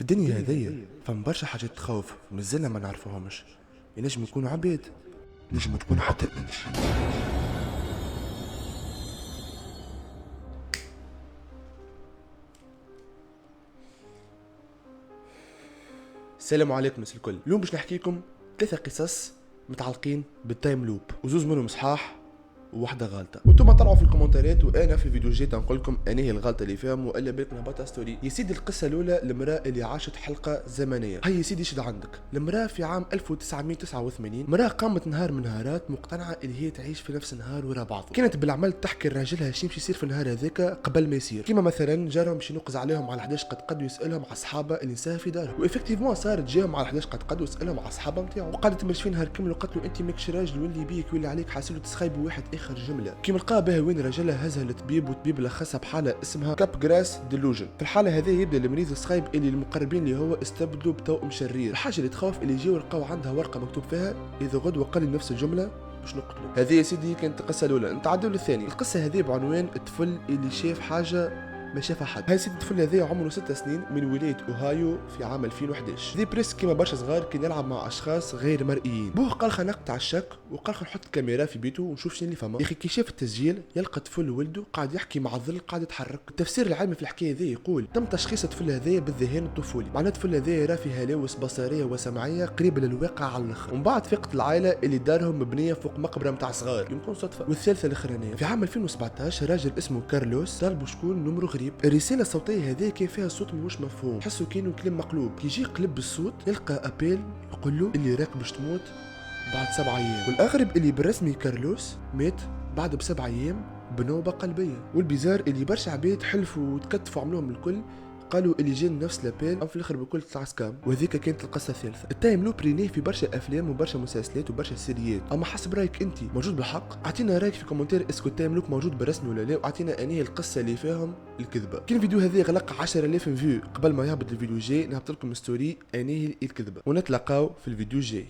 الدنيا هذيا فما برشا حاجات تخوف مازلنا ما نعرفوهمش. ينجم يكونوا عباد، نجم تكون حتى انت. السلام عليكم الناس الكل. اليوم باش نحكي لكم 3 قصص متعلقين بالتايم لوب، وزوز منهم صحاح وواحده غلطه، وانتم طلعوا في الكومنتات وانا في الفيديو جاي تنقول لكم انهي الغلطه اللي فيهم والا بالك نهبطها ستوري. يا سيدي القصه الاولى المراه اللي عاشت حلقه زمنيه. هيا يا سيدي شد عندك. المراه في عام 1989 مراه قامت نهار من نهارات مقتنعه اللي هي تعيش في نفس النهار ورا بعض. كانت بالعمل تحكي لراجلها شي يمشي يصير في النهار هذاك قبل ما يصير، كيما مثلا جارهم باش ينقز عليهم على 11 قد ويسالهم على اصحابه اللي نساها في دارهم، وافكتيفمون صارت جاهم على 11 قد وسالهم على اصحابه نتاعو، وقعدت تمشي في نهار كامل وقالت له انت ماكش راجل واللي بيك واللي عليك حاسلو تسخايب واحد اخر جمله. كيما لقاه بها وين راجلها هزها للطبيب، والطبيب لخصها بحاله اسمها كاب جراس ديلوجن. في الحاله هذه يبدا المريض الصخايب اللي المقربين اللي هو استبدلوا بتوأم شرير. الحاجه اللي تخوف اللي يجيو يلقاو عندها ورقه مكتوب فيها اذا غدوه قال لي نفس الجمله باش نقتلوا. هذه يا سيدي كانت القصه الاولى. نتعدوا للثانيه. القصه هذه بعنوان الطفل اللي شاف حاجه ما شافها حد. هاي سيدي الطفل هذا عمره 6 سنين من ولايه اوهايو في عام 2011. ذي بريس كيما برشا صغار كان يلعب مع اشخاص غير مرئيين. بوه قال خلينا نقطع الشك وقال خلينا نحط كاميرا في بيته ونشوف شنو اللي فما. يا اخي كي شاف التسجيل يلقى طفل ولده قاعد يحكي مع الظل قاعد يتحرك. التفسير العلمي في الحكايه هذه يقول تم تشخيص الطفل هذايا بالذهان الطفولي، معناه الطفل هذايا راه في هلاوس بصريه وسمعيه قريبه للواقع على الاخر. ومن بعد فقت العائله اللي دارهم مبنيه فوق مقبره نتاع صغار، يمكن صدفه. والثالثه الاخرانيه في عام 2017 راجل اسمه كارلوس طالبوا شكون نمرو غريب. الرساله الصوتيه هذه كان فيها صوت مش مفهوم، حسوا كانوا كلام مقلوب. كي يجي قلب الصوت يلقى ابيل يقول له اللي راك باش تموت بعد 7 ايام، والاغرب اللي بالرسمي كارلوس مات بعد ب7 ايام بنوبه قلبيه. والبيزار اللي برشا عباد حلفوا وتكتفوا عملوهم الكل قالوا اللي جا نفس لابيل او في الاخر بكل طلع سكام. وهذيك كانت القصه الثالثه. التايم لوب رينيه في برشا افلام وبرشا مسلسلات وبرشا سيريات، اما حسب رايك انت موجود بالحق؟ اعطينا رايك في كومنتير اسكو التايم لوب موجود بالرسمي ولا لا، واعطينا انهي القصه اللي فيهم الكذبه. كان الفيديو هذا غلق 10000 فيو. قبل ما يهبط الفيديو الجاي نهبط لكم ستوري انهي الكذبه، ونتلاقاو في الفيديو الجاي.